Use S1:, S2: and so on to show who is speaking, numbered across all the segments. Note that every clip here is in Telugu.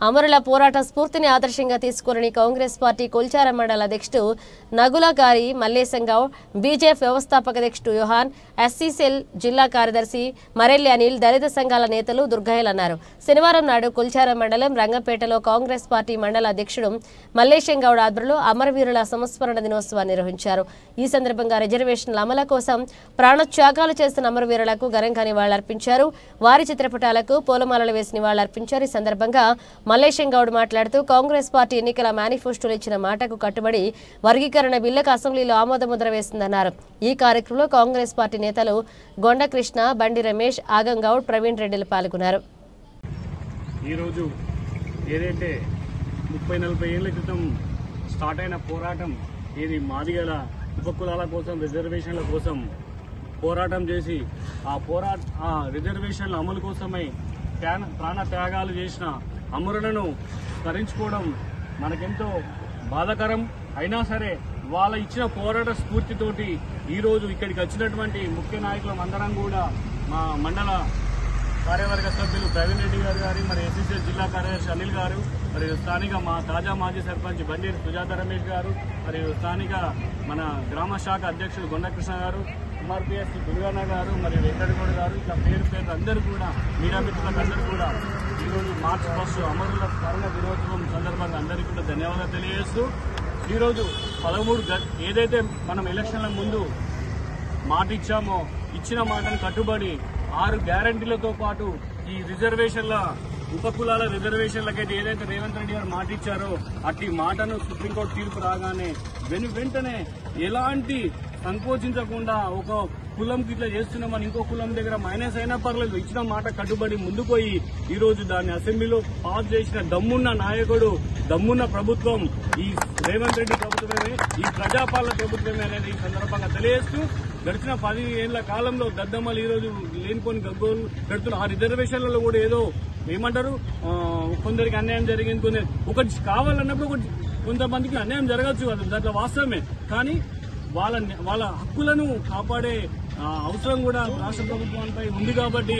S1: అమరుల పోరాట స్ఫూర్తిని ఆదర్శంగా తీసుకుని కాంగ్రెస్ పార్టీ కొల్చార మండల అధ్యక్షుడు నగులగారి మల్లేశం గౌడ్, బీజేపీ వ్యవస్థాపక అధ్యక్షుడు యోహాన్, ఎస్సీసెల్ జిల్లా కార్యదర్శి మరెల్లి అనిల్, దళిత సంఘాల నేతలు దుర్గయ్యలు అన్నారు. శనివారం నాడు కొల్చార మండలం రంగంపేటలో కాంగ్రెస్ పార్టీ మండల అధ్యక్షుడు మల్లేశం గౌడ్ ఆధ్వర్యంలో అమరవీరుల సంస్మరణ దినోత్సవాన్ని నిర్వహించారు. ఈ సందర్భంగా రిజర్వేషన్ల అమలు కోసం ప్రాణత్యాగాలు చేస్తున్న అమరవీరులకు ఘనంగా నివాళులర్పించారు. వారి చిత్రపటాలకు పూలమాలలు వేసి నివాళులర్పించారు. ఈ సందర్భంగా మల్లేశం గౌడ్ మాట్లాడుతూ కాంగ్రెస్ పార్టీ ఎన్నికల మేనిఫెస్టోలో ఇచ్చిన మాటకు కట్టుబడి వర్గీకరణ బిల్లుకు అసెంబ్లీలో ఆమోదముద్ర వేసిందన్నారు. ఈ కార్యక్రమంలో కాంగ్రెస్ పార్టీ నేతలు గొండ కృష్ణ, బండి రమేష్, ఆగం గౌడ్, ప్రవీణ్ రెడ్డిలు పాల్గొన్నారు.
S2: ఈరోజు ఏదైతే 30-40 ఏళ్ల క్రితం స్టార్ట్ అయిన పోరాటం, ఇది మాదిగల ఉపకులాల కోసం, రిజర్వేషన్ల కోసం పోరాటం చేసి ఆ రిజర్వేషన్ల అమలు కోసమై ప్రాణ త్యాగాలు చేసిన అమరులను స్మరించుకోవడం మనకెంతో బాధాకరం. అయినా సరే వాళ్ళ ఇచ్చిన పోరాట స్ఫూర్తితోటి ఈరోజు ఇక్కడికి వచ్చినటువంటి ముఖ్య నాయకులం అందరం కూడా మా మండల కార్యవర్గ సభ్యులు ప్రవీణ్ రెడ్డి గారు, మరి ఎస్సీసీఎల్ జిల్లా కార్యదర్శి అనిల్ గారు, మరియు స్థానిక మా తాజా మాజీ సర్పంచ్ బండి సుజాత రమేష్ గారు, మరియు స్థానిక మన గ్రామ శాఖ అధ్యక్షులు గొండకృష్ణ గారు, ఎంఆర్పీఎస్ దుర్గాన గారు, మరియు వెంకటగౌడ గారు, ఇట్లా పేరు అందరూ కూడా మీడియా మిత్రులకు అందరూ కూడా ఈరోజు మార్చి 1 అమరుల స్మరణ దినోత్సవం సందర్భంగా అందరికీ కూడా ధన్యవాదాలు తెలియజేస్తూ, ఈరోజు 13 ఏదైతే మనం ఎలక్షన్ల ముందు మాట ఇచ్చామో, ఇచ్చిన మాటను కట్టుబడి 6 గ్యారంటీలతో పాటు ఈ రిజర్వేషన్ల ఉపకులాల రిజర్వేషన్లకైతే ఏదైతే రేవంత్ రెడ్డి గారు మాట ఇచ్చారో అట్టి మాటను సుప్రీంకోర్టు తీర్పు రాగానే వెంటనే ఎలాంటి సంకోచించకుండా ఒక కులంకి ఇట్లా చేస్తున్నామని ఇంకో కులం దగ్గర మైనస్ అయినా పర్లేదు, ఇచ్చిన మాట కట్టుబడి ముందుకు పోయి ఈరోజు దాన్ని అసెంబ్లీలో పాస్ చేసిన దమ్మున్న నాయకుడు, దమ్మున్న ప్రభుత్వం ఈ రేవంత్ రెడ్డి ప్రభుత్వమే, ఈ ప్రజాపాలన ప్రభుత్వమే అనేది ఈ సందర్భంగా తెలియజేస్తూ, గడిచిన 10 ఏళ్ల కాలంలో దద్దమ్మలు ఈరోజు లేనిపోని గగ్గోలు పెడుతున్న ఆ రిజర్వేషన్లలో కూడా ఏదో ఏమంటారు, కొందరికి అన్యాయం జరిగింది, ఒకటి కావాలన్నప్పుడు కొంతమందికి అన్యాయం జరగచ్చు, అది దాంట్లో వాస్తవమే. కానీ వాళ్ళ హక్కులను కాపాడే అవసరం కూడా రాష్ట్ర ప్రభుత్వంపై ఉంది. కాబట్టి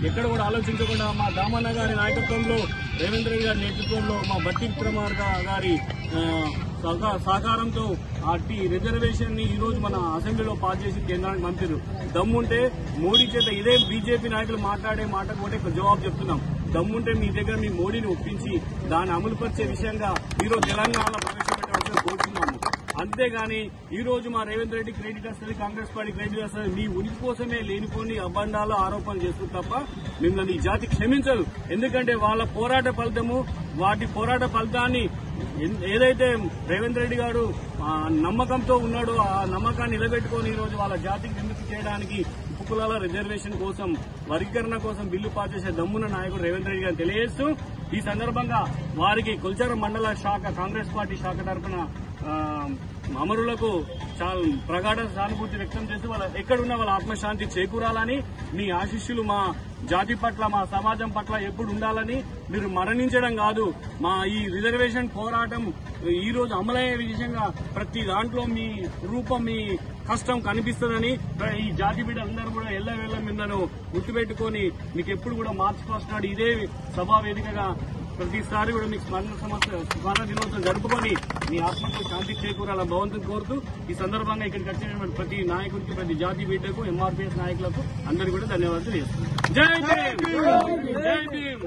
S2: ఎక్కడ కూడా ఆలోచించకుండా మా దామన్న గారి నాయకత్వంలో, రేవంత్ రెడ్డి గారి నేతృత్వంలో, మా బట్టి విక్రమార్క గారి సహకారంతో అట్టి రిజర్వేషన్ ని ఈ రోజు మన అసెంబ్లీలో పాస్ చేసి కేంద్రానికి పంపారు. దమ్ముంటే మోడీ చేత ఇదే బీజేపీ నాయకులు మాట్లాడే మాట కూడా జవాబు చెప్తున్నాం. దమ్ముంటే మీ దగ్గర మీ మోడీని ఒప్పించి దాన్ని అమలుపరిచే విషయంగా ఈరోజు తెలంగాణలో ప్రవేశపెట్టవలసిన కోరుతున్నాము. అంతేగాని ఈ రోజు మా రేవంత్ రెడ్డి క్రెడిట్ వస్తుంది, కాంగ్రెస్ పార్టీ క్రెడిట్ వస్తుంది, మీ ఉనికి కోసమే లేనిపోని అబండాలు ఆరోపణలు చేస్తుంది తప్ప మిమ్మల్ని ఈ జాతి క్షమించదు. ఎందుకంటే వాళ్ళ పోరాట ఫలితము, వాటి పోరాట ఫలితాన్ని ఏదైతే రేవంత్ రెడ్డి గారు నమ్మకంతో ఉన్నాడో ఆ నమ్మకాన్ని నిలబెట్టుకుని ఈ రోజు వాళ్ళ జాతికి విముక్తి చేయడానికి ఉపకులాల రిజర్వేషన్ కోసం, వర్గీకరణ కోసం బిల్లు పాస్ చేసే దమ్మున్న నాయకుడు రేవంత్ రెడ్డి గారిని తెలియజేస్తూ, ఈ సందర్భంగా వారికి కొల్చార మండల శాఖ కాంగ్రెస్ పార్టీ శాఖ తరఫున అమరులకు చాలా ప్రగాఢ సానుభూతి వ్యక్తం చేస్తూ వాళ్ళ ఎక్కడున్న వాళ్ళ ఆత్మశాంతి చేకూరాలని, మీ ఆశీస్సులు మా జాతి పట్ల, మా సమాజం పట్ల ఎప్పుడు ఉండాలని, మీరు మరణించడం కాదు, మా ఈ రిజర్వేషన్ పోరాటం ఈ రోజు అమలయ్యే విషయంగా ప్రతి దాంట్లో మీ రూపం, మీ కష్టం కనిపిస్తుందని ఈ జాతి బిడ్డలందరూ కూడా ఎల్లవేళ మిమ్మల్ని గుర్తుపెట్టుకుని మీకు ఎప్పుడు కూడా మార్చి 1 నాడు ఇదే సభా వేదికగా ప్రతిసారి కూడా మీకు స్మరణ దినోత్సవం జరుపుకొని మీ ఆత్మకు శాంతి చేకూరాలని భగవంతుని కోరుతూ, ఈ సందర్భంగా ఇక్కడికి వచ్చినటువంటి ప్రతి నాయకుడికి, ప్రతి జాతి బిడ్డకు, ఎంఆర్పీఎస్ నాయకులకు అందరికీ కూడా ధన్యవాదాలు తెలియజేస్తున్నాను. జై భీమ్, జై భీమ్.